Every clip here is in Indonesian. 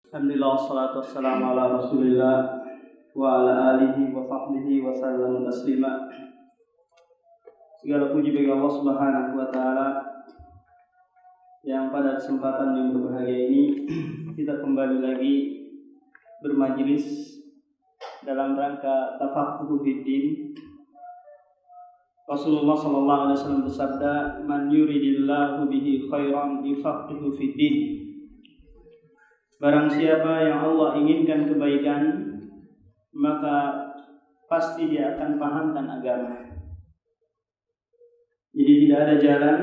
Alhamdulillah, wassalatu wassalamu ala rasulillah wa ala alihi wa sahbihi wa sallam taslima. Segala puji bagi Allah subhanahu wa ta'ala yang pada kesempatan yang berbahagia ini kita kembali lagi bermajlis dalam rangka tafaqquh fiddin. Rasulullah sallallahu alaihi wasallam bersabda, "Man yuridillahu bihi khairan yufaqihu fiddin." Barang siapa yang Allah inginkan kebaikan, maka pasti dia akan pahamkan agama. Jadi tidak ada jalan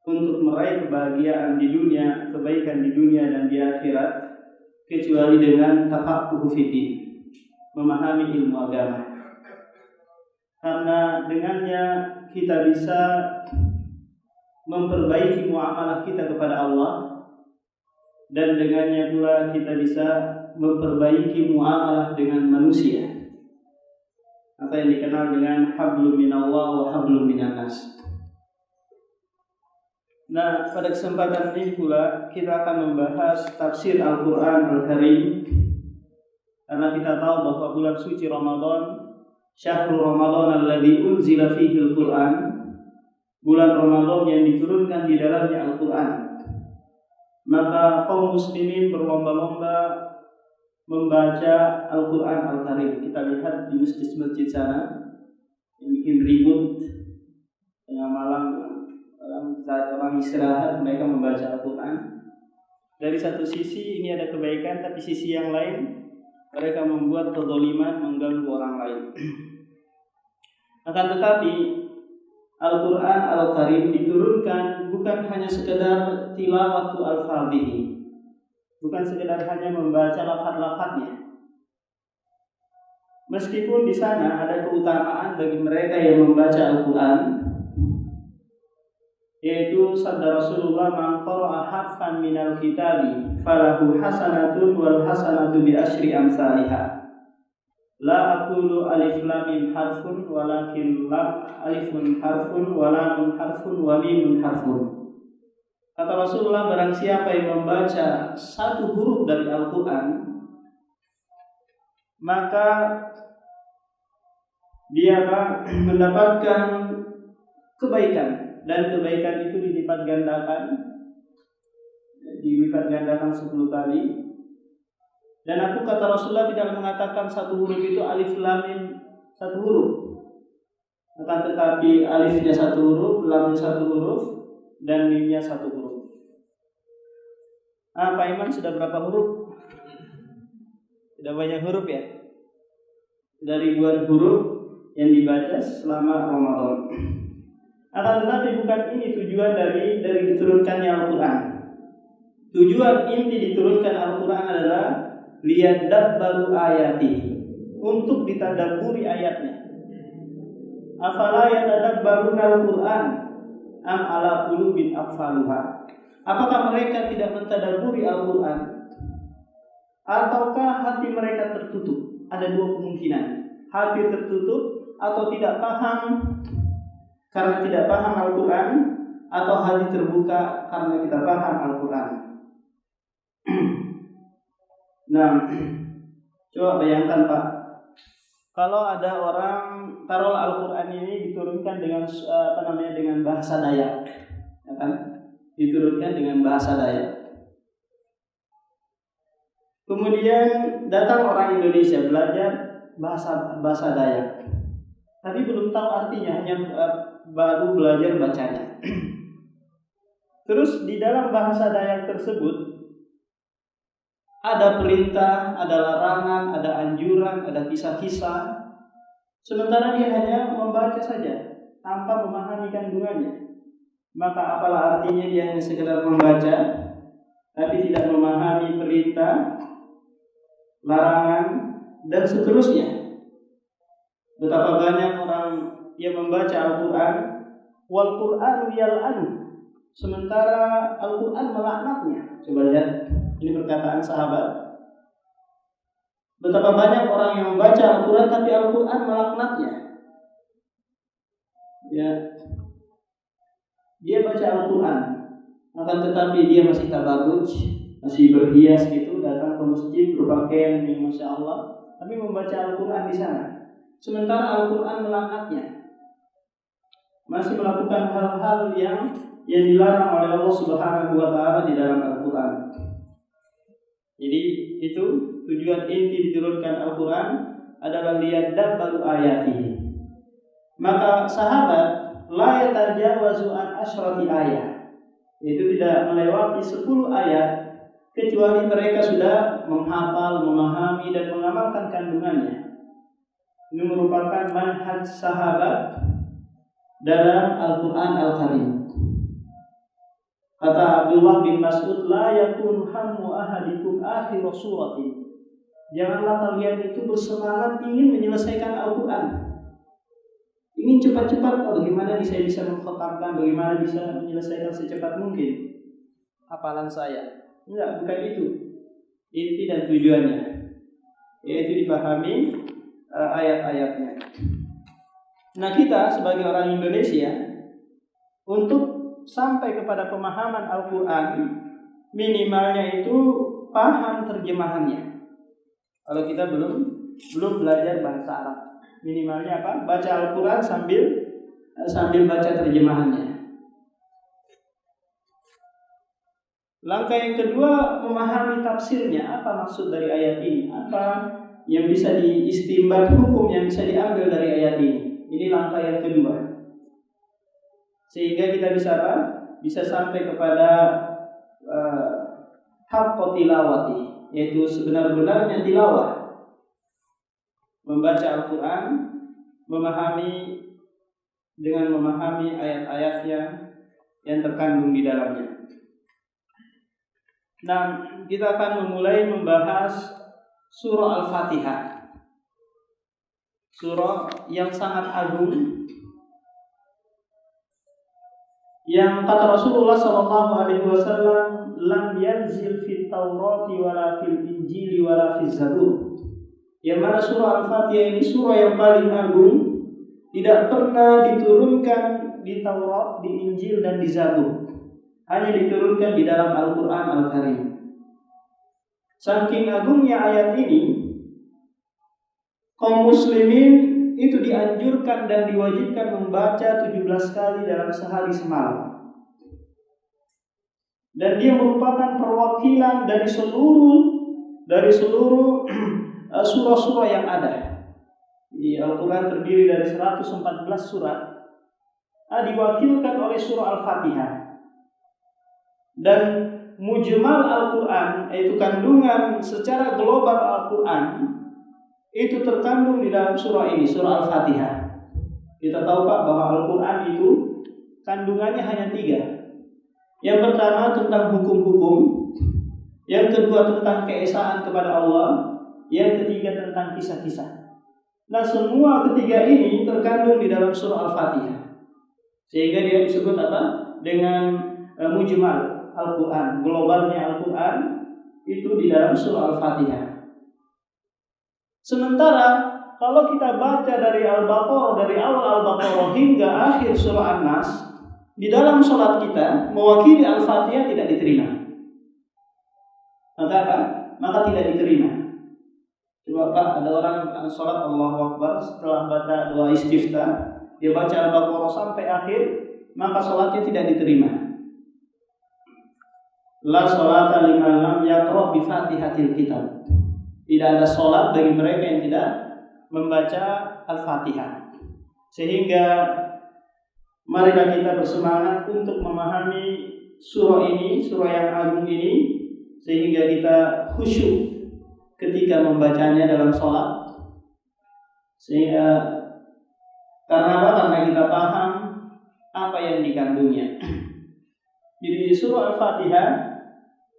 untuk meraih kebahagiaan di dunia, kebaikan di dunia dan di akhirat, kecuali dengan tafaqquh fiddin, memahami ilmu agama. Karena dengannya kita bisa memperbaiki muamalah kita kepada Allah, dan dengannya pula kita bisa memperbaiki muamalah dengan manusia, atau yang dikenal dengan hablum minallah wa hablum minannas. Nah, pada kesempatan ini pula kita akan membahas tafsir Al-Quran Al-Karim, karena kita tahu bahwa bulan suci Ramadan, syahrul Ramadan alladzi unzila fihi Al-Quran, bulan Ramadan yang diturunkan di dalamnya Al-Quran. Maka kaum muslimin berlomba-lomba membaca Al-Quran Al-Karim. Kita lihat di masjid-masjid sana yang bikin ribut tengah malam, saat orang istirahat mereka membaca Al-Quran. Dari satu sisi ini ada kebaikan, tapi sisi yang lain mereka membuat kezaliman, mengganggu orang lain. Akan tetapi Al-Quran Al-Karim diturunkan bukan hanya sekedar tilawatu al-fadhihi, bukan sekedar hanya membaca lafaz-lafaznya. Meskipun di sana ada keutamaan bagi mereka yang membaca Al-Quran, yaitu sabda Rasulullah, "Man qara'a harfan minal kitabi falahu hasanatun wal hasanatu bi asyri amsalihha." La aqulu alif lam mim harfun walakin lam alifun harfun wa lamun harfun wa mimun harfun. Kata Rasulullah, barang siapa yang membaca satu huruf dari Al-Quran, maka dia mendapatkan kebaikan, dan kebaikan itu dilipat gandakan 10 kali. Dan aku, kata Rasulullah, tidak mengatakan satu huruf itu alif lam mim satu huruf, akan tetapi alifnya satu huruf, lamnya satu huruf, dan mimnya satu huruf. Pak Iman sudah berapa huruf? Sudah banyak huruf ya? Sudah ribuan huruf yang dibaca selama Ramadan. Akan tetapi bukan ini tujuan dari diturunkannya Al-Quran. Tujuan inti diturunkan Al-Quran adalah liyadabbaru ayati, untuk ditadabburi ayatnya. Afala yatadabbaruna al-Qur'an am ala qulubin aqfaluha. Apakah mereka tidak mentadabburi Al-Quran, ataukah hati mereka tertutup? Ada dua kemungkinan, hati tertutup atau tidak paham karena tidak paham Al-Quran, atau hati terbuka karena kita paham Al-Quran. Nah, coba bayangkan Pak, kalau ada orang taruh Al-Quran ini diturunkan dengan dengan bahasa Dayak, ya kan? Diturunkan dengan bahasa Dayak. Kemudian datang orang Indonesia belajar bahasa Dayak, tapi belum tahu artinya, hanya baru belajar bacanya. Terus di dalam bahasa Dayak tersebut ada perintah, ada larangan, ada anjuran, ada kisah-kisah. Sementara dia hanya membaca saja tanpa memahami kandungannya. Maka apalah artinya dia hanya sekedar membaca tapi tidak memahami perintah, larangan, dan seterusnya. Betapa banyak orang yang membaca Al-Quran, wal Qur'anu yal'anu, sementara Al-Quran melaknatnya. Coba lihat, ini perkataan sahabat. Betapa banyak orang yang membaca Al-Quran tapi Al-Quran melaknatnya. Ya, dia baca Al-Quran, akan tetapi dia masih tabarruj, masih berhias gitu, datang ke masjid berpakaian yang masya Allah, tapi membaca Al-Quran di sana. Sementara Al-Quran melaknatnya, masih melakukan hal-hal yang dilarang oleh Allah Subhanahu wa Ta'ala di dalam Al-Quran. Jadi itu tujuan inti diturunkan Al-Quran adalah liyadabbaru ayatihi. Maka sahabat la yatajawazu an asyrati ayat, itu tidak melewati 10 ayat kecuali mereka sudah menghafal, memahami dan mengamalkan kandungannya. Ini merupakan manhaj sahabat dalam Al-Quran Al-Karim. Kata Abdullah bin Mas'ud, la yakun hammu ahadikum akhir suratin. Janganlah kalian itu bersemangat ingin menyelesaikan Al-Quran, ingin cepat-cepat, bagaimana saya bisa mengkhatamkan, bagaimana bisa menyelesaikan secepat mungkin hafalan saya. Enggak, bukan itu inti dan tujuannya, yaitu dipahami ayat-ayatnya. Nah, kita sebagai orang Indonesia untuk sampai kepada pemahaman Al-Quran, minimalnya itu paham terjemahannya. Kalau kita belum belajar bahasa Arab, minimalnya apa? Baca Al-Quran sambil baca terjemahannya. Langkah yang kedua, memahami tafsirnya. Apa maksud dari ayat ini? Apa yang bisa diistinbat, hukum yang bisa diambil dari ayat ini? Ini langkah yang kedua. Sehingga kita bisa apa? Bisa sampai kepada haqqo tilawati, yaitu sebenar-benarnya tilawah. Membaca Al-Quran, dengan memahami ayat-ayatnya yang terkandung di dalamnya. Nah, kita akan memulai membahas surah Al-Fatihah, surah yang sangat agung, yang kata Rasulullah SAW, lam yanzil fit Taurati wala fil Injili wala fil Zabur. Yang mana surah Al-Fatihah ini surah yang paling agung, tidak pernah diturunkan di Taurat, di Injil dan di Zabur. Hanya diturunkan di dalam Al-Quran Al-Karim. Saking agungnya ayat ini, kaum muslimin itu dianjurkan dan diwajibkan membaca 17 kali dalam sehari semalam. Dan dia merupakan perwakilan dari seluruh surah-surah yang ada. Di Al-Quran terdiri dari 114 surat, diwakilkan oleh surah Al-Fatihah. Dan mujmal Al-Quran, yaitu kandungan secara global Al-Quran, itu terkandung di dalam surah ini, surah Al-Fatihah. Kita tahu Pak bahwa Al-Quran itu kandungannya hanya 3. Yang pertama tentang hukum-hukum, yang kedua tentang keesaan kepada Allah, yang ketiga tentang kisah-kisah. Nah, semua ketiga ini terkandung di dalam surah Al-Fatihah. Sehingga dia disebut apa? Dengan mujmal Al-Quran, globalnya Al-Quran itu di dalam surah Al-Fatihah. Sementara kalau kita baca dari Al-Baqarah, dari awal Al-Baqarah hingga akhir surah An-Nas, di dalam sholat kita mewakili Al-Fatihah tidak diterima. Maka apa? Maka tidak diterima. Coba Pak, ada orang sholat Allahu Akbar, setelah baca doa istiftah, dia baca Al-Baqarah sampai akhir, maka sholatnya tidak diterima. La sholata liman lam yaqra bi Fatihatil Kitab. Tidak ada sholat bagi mereka yang tidak membaca Al-Fatihah. Sehingga marilah kita bersemangat untuk memahami surah ini, surah yang agung ini, sehingga kita khusyuk ketika membacanya dalam sholat. Sehingga karena apa? Karena kita paham apa yang dikandungnya. Jadi surah Al-Fatihah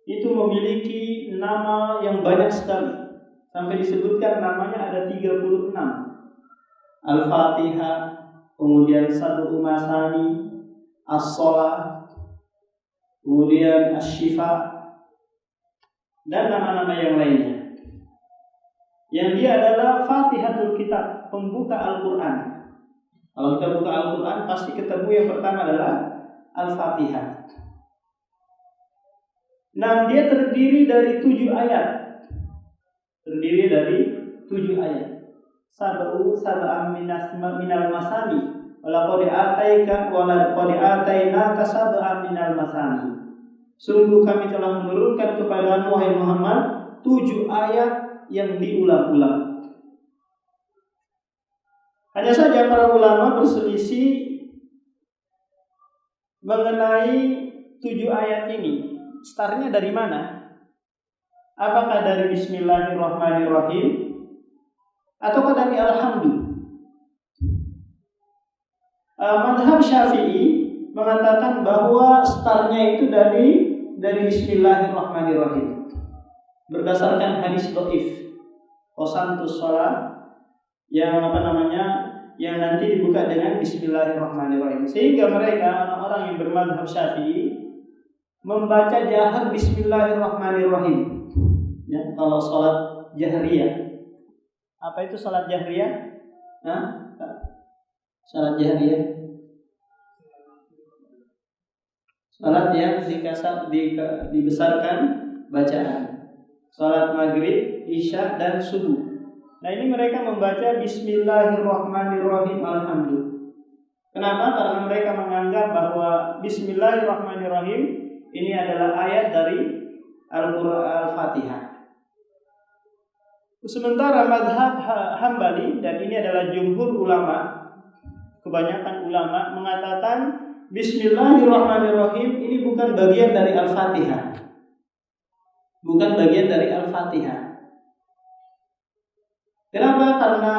itu memiliki nama yang banyak sekali. Sampai disebutkan namanya ada 36. Al-Fatihah, kemudian Sad'u Masani, As-Shalah, kemudian Asy-Syifa, dan nama-nama yang lainnya. Yang dia adalah Fatihatul Kitab, pembuka Al-Quran. Kalau kita buka Al-Quran pasti ketemu yang pertama adalah Al-Fatihah. Nah, dia terdiri dari 7 ayat. Terdiri dari 7 ayat. Sab'an minal masani. Walaqad atainaka sab'an minal masani. Sungguh kami telah menurunkan kepadamu wahai Muhammad 7 ayat yang diulang-ulang. Hanya saja para ulama berselisih mengenai 7 ayat ini. Startnya dari mana? Apakah dari Bismillahirrahmanirrahim ataukah dari Alhamdulillah? Madhab Syafi'i mengatakan bahwa startnya itu dari Bismillahirrahmanirrahim. Berdasarkan hadis dhaif qasamtus shalah yang yang nanti dibuka dengan Bismillahirrahmanirrahim. Sehingga mereka orang-orang yang bermadhab Syafi'i membaca jahar Bismillahirrahmanirrahim. Ya, kalau salat jahriyah. Apa itu salat jahriyah? Salat jahriyah. Salat yang dibesarkan bacaan. Salat maghrib, isya dan subuh. Nah, ini mereka membaca Bismillahirrahmanirrahim alhamdulillah. Kenapa? Karena mereka menganggap bahwa Bismillahirrahmanirrahim ini adalah ayat dari Al-Fatihah. Sementara madhab Hambali, dan ini adalah jumhur ulama, kebanyakan ulama mengatakan Bismillahirrahmanirrahim ini bukan bagian dari Al-Fatihah. Bukan bagian dari Al-Fatihah. Kenapa? Karena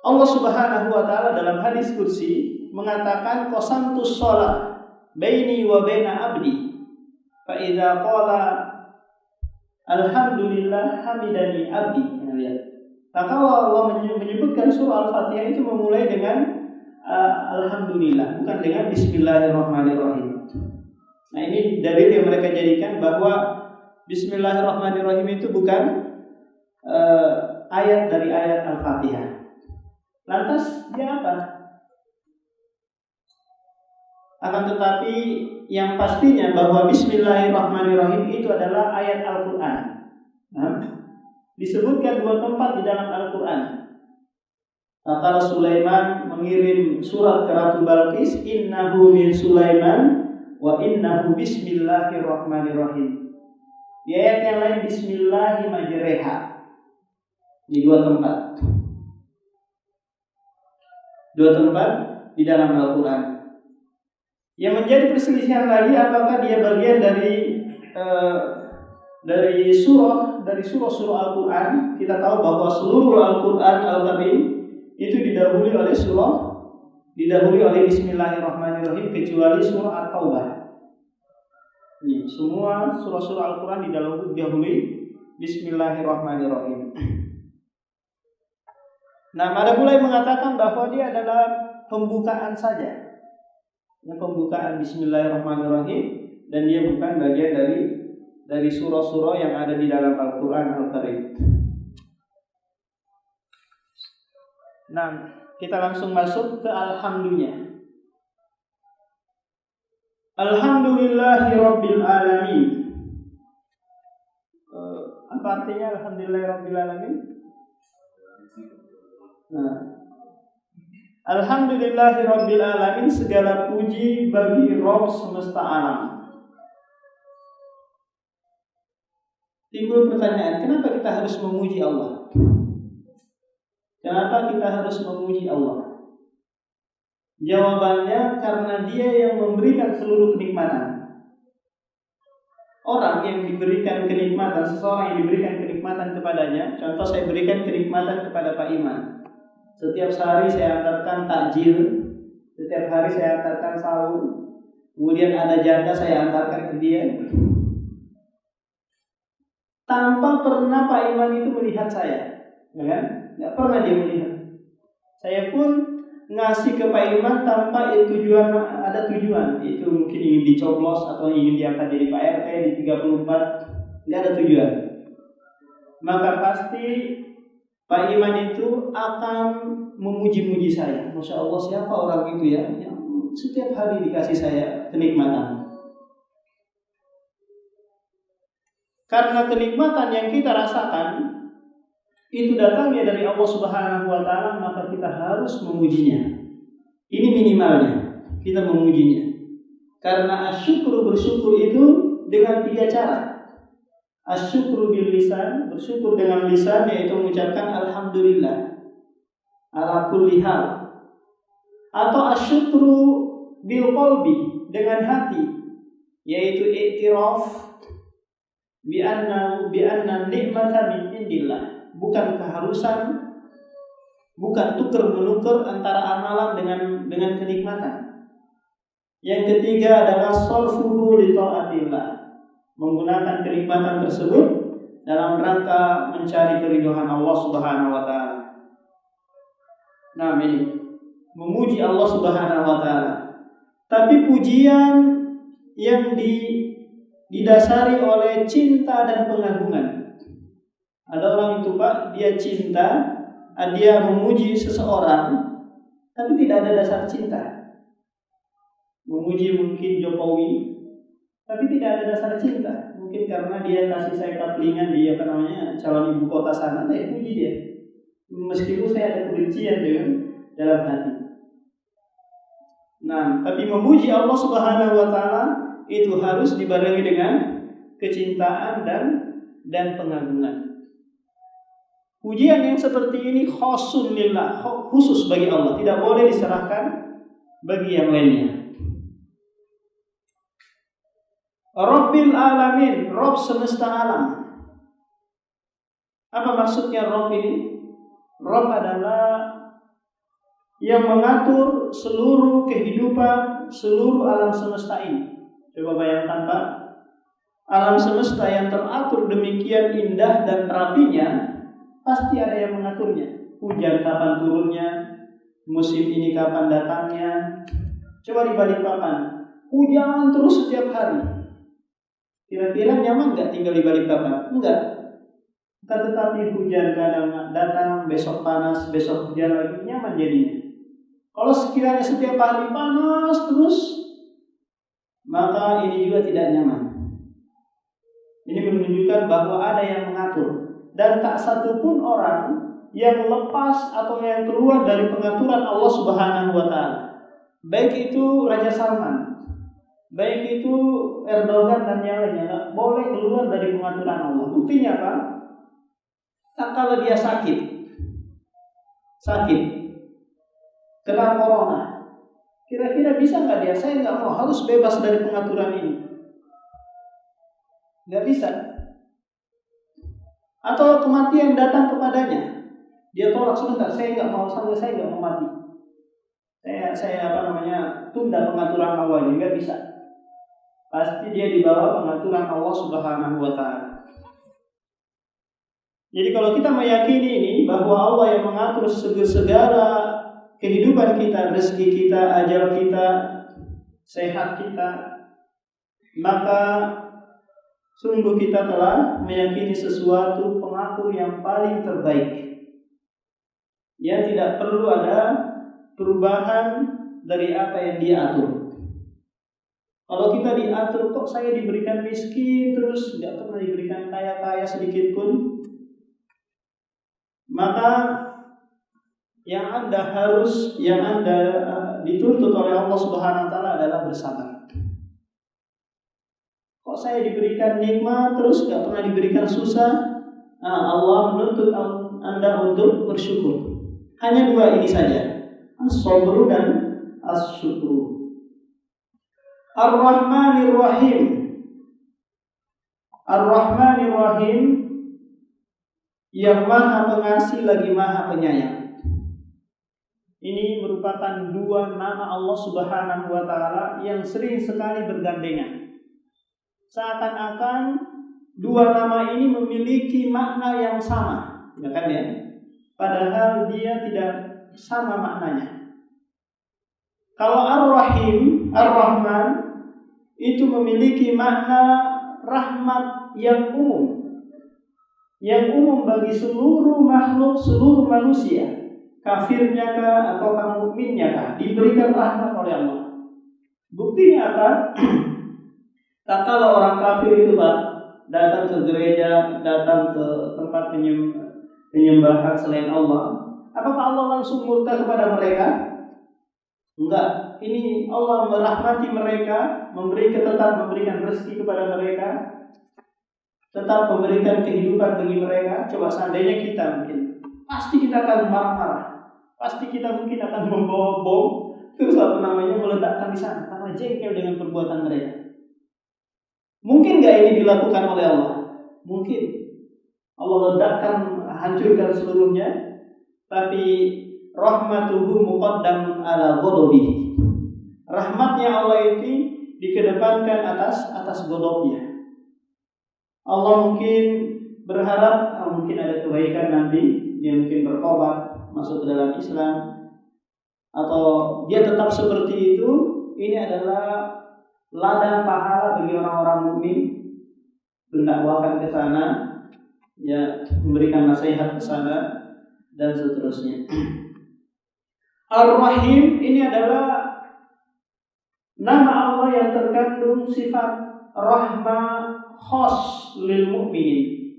Allah Subhanahu wa taala dalam hadis qudsi mengatakan qasamtus shalah baini wa baina abdi fa idza qala alhamdulillah hamidani abdi. Maka Allah menyebutkan surah Al-Fatihah itu memulai dengan alhamdulillah, bukan dengan bismillahirrahmanirrahim. Nah, ini dalil yang mereka jadikan bahwa bismillahirrahmanirrahim itu bukan ayat dari ayat Al-Fatihah. Lantas dia apa? Akan tetapi yang pastinya bahwa bismillahirrahmanirrahim itu adalah ayat Al-Quran. Nah, disebutkan 2 tempat di dalam Al-Quran. Tatkala Sulaiman mengirim surat ke Ratu Balqis, innahu min Sulaiman wa innahu bismillahirrahmanirrahim. Di ayat yang lain bismillahi majreha. Di 2 tempat. 2 tempat di dalam Al-Quran. Yang menjadi perselisihan lagi apakah dia bagian dari surah Al-Quran. Kita tahu bahwa seluruh Al-Quran Al-Karim itu didahului oleh bismillahirrahmanirrahim kecuali surah At-Taubah. Ini semua surah-surah Al-Quran didahului bismillahirrahmanirrahim. Nah, ada pula yang mengatakan bahwa dia adalah pembukaan saja. Pembukaan bismillahirrahmanirrahim, dan dia bukan bagian dari surah-surah yang ada di dalam Al-Quran Al-Karim. Nah, kita langsung masuk ke alhamdulillah. Alhamdulillahirabbil alamin. Apa artinya alhamdulillahirabbil alamin? Nah, alhamdulillahirabbil alamin, segala puji bagi Rabb semesta alam. Timbul pertanyaan, kenapa kita harus memuji Allah? Kenapa kita harus memuji Allah? Jawabannya karena Dia yang memberikan seluruh kenikmatan. Orang yang diberikan kenikmatan, seseorang yang diberikan kenikmatan kepadanya, contoh saya berikan kenikmatan kepada Pak Iman. Setiap hari saya antarkan takjil, setiap hari saya antarkan sahur, kemudian ada janda saya antarkan ke dia. Tanpa pernah Pak Iman itu melihat saya, kan? Nggak pernah dia melihat. Saya pun ngasih ke Pak Iman tanpa ada tujuan. Itu mungkin ingin dicoblos atau ingin diangkat jadi Pak RT di 34, nggak ada tujuan. Maka pasti Pak Iman itu akan memuji-muji saya. Masya Allah, siapa orang itu ya, yang setiap hari dikasih saya kenikmatan. Karena kenikmatan yang kita rasakan itu datangnya dari Allah Subhanahu wa taala, maka kita harus memujinya. Ini minimalnya, kita memujinya. Karena asyukru, bersyukur itu dengan 3 cara. Asyukru bil lisan, bersyukur dengan lisan, yaitu mengucapkan alhamdulillah ala kulli hal. Atau asyukru bil qalbi, dengan hati, yaitu i'tiraf bi anna ni'mata min indillah, bukan keharusan, bukan tuker-menukar antara amalan dengan kenikmatan. Yang ketiga adalah sarfuhu li taatillah, menggunakan kenikmatan tersebut dalam rangka mencari keridhaan Allah Subhanahu wa taala. Nah, ini memuji Allah Subhanahu wa taala. Tapi pujian yang didasari oleh cinta dan pengagungan. Ada orang itu, Pak, dia cinta, dia memuji seseorang, tapi tidak ada dasar cinta. Memuji mungkin Jokowi, tapi tidak ada dasar cinta. Mungkin karena dia kasih saya kaplingan di calon ibu kota sana, saya puji dia. Meskipun saya ada kebencian dengan dalam hati. Nah, tapi memuji Allah Subhanahu wa taala itu harus dibarengi dengan kecintaan dan pengagungan. Pujian yang seperti ini khosun lillah, khusus bagi Allah, tidak boleh diserahkan bagi yang lainnya. Rabbil alamin, Rabb semesta alam. Apa maksudnya Rabb ini? Rabb adalah yang mengatur seluruh kehidupan, seluruh alam semesta ini. Coba bayangkan, Pak, alam semesta yang teratur demikian indah dan rapinya, pasti ada yang mengaturnya. Hujan kapan turunnya, musim ini kapan datangnya. Coba dibalik papan, hujan terus setiap hari. Kira-kira nyaman nggak tinggal di balik papan? Enggak. Tetapi hujan kadang datang, besok panas, besok hujan lagi, nyaman jadinya. Kalau sekiranya setiap hari panas terus, maka ini juga tidak nyaman. Ini menunjukkan bahwa ada yang mengatur. Dan tak satu pun orang yang lepas atau yang keluar dari pengaturan Allah Subhanahu wa taala. Baik itu Raja Salman, baik itu Erdogan dan yang lainnya, tak boleh keluar dari pengaturan Allah. Buktinya apa? Tak kalau dia sakit, kena corona, kira-kira bisa nggak dia? Saya nggak mau, harus bebas dari pengaturan ini. Nggak bisa. Atau kematian datang kepadanya, dia tolak sebentar, saya nggak mau mati. Saya tunda pengaturan Allah ini, nggak bisa. Pasti dia di bawah pengaturan Allah Subhanahu wa taala. Jadi kalau kita meyakini ini bahwa Allah yang mengatur segala kehidupan kita, rezeki kita, ajal kita, sehat kita, maka sungguh kita telah meyakini sesuatu pengatur yang paling terbaik, yang tidak perlu ada perubahan dari apa yang dia atur. Kalau kita diatur, kok saya diberikan miskin terus tidak pernah diberikan kaya sedikit pun, maka yang Anda dituntut oleh Allah Subhanahu wa taala adalah bersabar. Kok saya diberikan nikmat terus tidak pernah diberikan susah? Allah menuntut Anda untuk bersyukur. Hanya 2 ini saja, as-sabru dan as-syukru. Ar-Rahmanir Rahim. Ar-Rahmanir Rahim, yang Maha Pengasih lagi Maha Penyayang. Ini merupakan 2 nama Allah Subhanahu wa taala yang sering sekali bergandengan. Seakan-akan 2 nama ini memiliki makna yang sama, ya kan ya? Padahal dia tidak sama maknanya. Kalau Ar-Rahim, Ar-Rahman itu memiliki makna rahmat yang umum. Yang umum bagi seluruh makhluk, seluruh manusia, kafirnya kah atau mukminnya kah, diberikan rahmat oleh Allah. Buktinya apa? Kalau orang kafir itu, Pak, datang ke gereja, datang ke tempat penyembahan selain Allah, apakah Allah langsung murka kepada mereka? Enggak. Ini Allah merahmati mereka, tetap memberikan rezeki kepada mereka, tetap memberikan kehidupan bagi mereka. Coba seandainya kita mungkin, pasti kita akan marah-marah, pasti kita mungkin akan membawa bom, terus meledakkan di sana karena jengkel dengan perbuatan mereka. Mungkin nggak ini dilakukan oleh Allah? Mungkin. Allah ledakkan, hancurkan seluruhnya, tapi rahmatuhu muqaddamun ala ghadabihi. Rahmatnya Allah itu dikedepankan atas ghadabnya. Allah mungkin berharap mungkin ada kebaikan nanti, dia mungkin bertobat, masuk ke dalam Islam, atau dia tetap seperti itu. Ini adalah ladang pahala bagi orang-orang mukmin, mendakwakan ke sana, ya, memberikan nasihat ke sana dan seterusnya. Ar-Rahim ini adalah nama Allah yang terkandung sifat rahmah khas lil mu'minin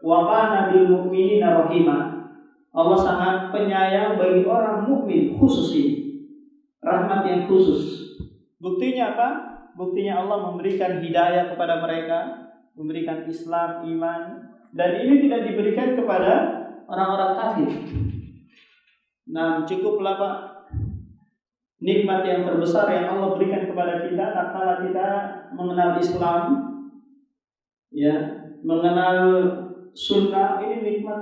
wa kana bil mu'minina rahimah. Allah sangat penyayang bagi orang mukmin khusus ini, rahmat yang khusus. Buktinya apa? Buktinya Allah memberikan hidayah kepada mereka, memberikan Islam, iman, dan ini tidak diberikan kepada orang-orang kafir. Nah, cukuplah Pak, nikmat yang terbesar yang Allah berikan kepada kita tatkala kita mengenal Islam, ya, mengenal sunnah. Ini nikmat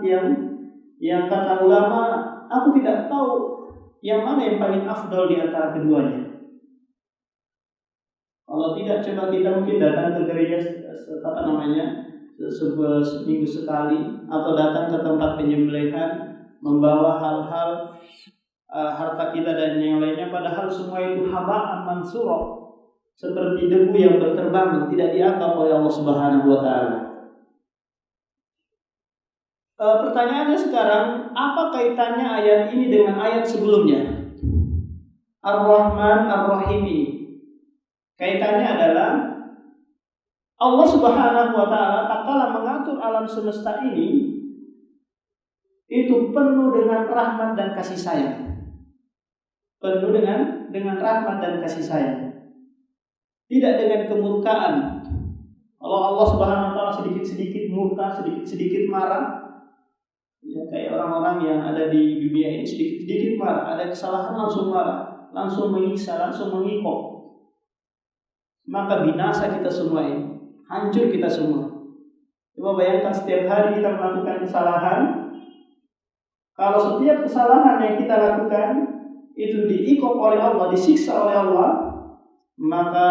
yang kata ulama, aku tidak tahu yang mana yang paling afdal di antara keduanya. Kalau tidak, coba kita mungkin datang ke gereja seminggu sekali, atau datang ke tempat penyembelihan, membawa hal-hal harta kita dan yang lainnya, padahal semua itu haba'an mansura, seperti debu yang berterbangan, tidak dianggap oleh Allah Subhanahu wa taala. Pertanyaannya sekarang, apa kaitannya ayat ini dengan ayat sebelumnya? Ar-Rahman Ar-Rahim ini. Kaitannya adalah Allah Subhanahu wa taala tatkala mengatur alam semesta ini itu penuh dengan rahmat dan kasih sayang. Penuh dengan rahmat dan kasih sayang. Tidak dengan kemurkaan. Kalau Allah Subhanahu wa taala sedikit-sedikit murka, sedikit-sedikit marah, ya, kayak orang-orang yang ada di dunia ini sedikit-sedikit marah, ada kesalahan langsung marah, langsung menyiksa, langsung mengikok. Maka binasa kita semua ini, hancur kita semua. Coba bayangkan setiap hari kita melakukan kesalahan. Kalau setiap kesalahan yang kita lakukan itu diikop oleh Allah, disiksa oleh Allah, maka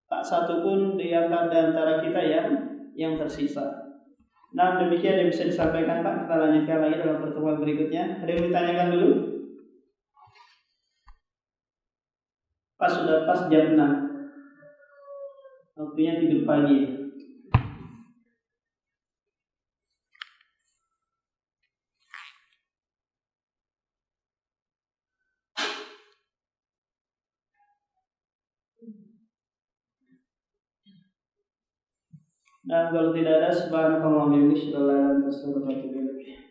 tak satu pun di antara kita yang tersisa. Nah, demikian yang bisa disampaikan Pak. Kita lanjutkan lagi dalam pertemuan berikutnya. Ada yang ditanyakan dulu? Sudah pas jam 6. Waktunya tidur pagi. Dan kalau tidak ada, subhanallah wa bihamdihi, asyhadu an la ilaha illa anta, astaghfiruka wa atubu ilaik.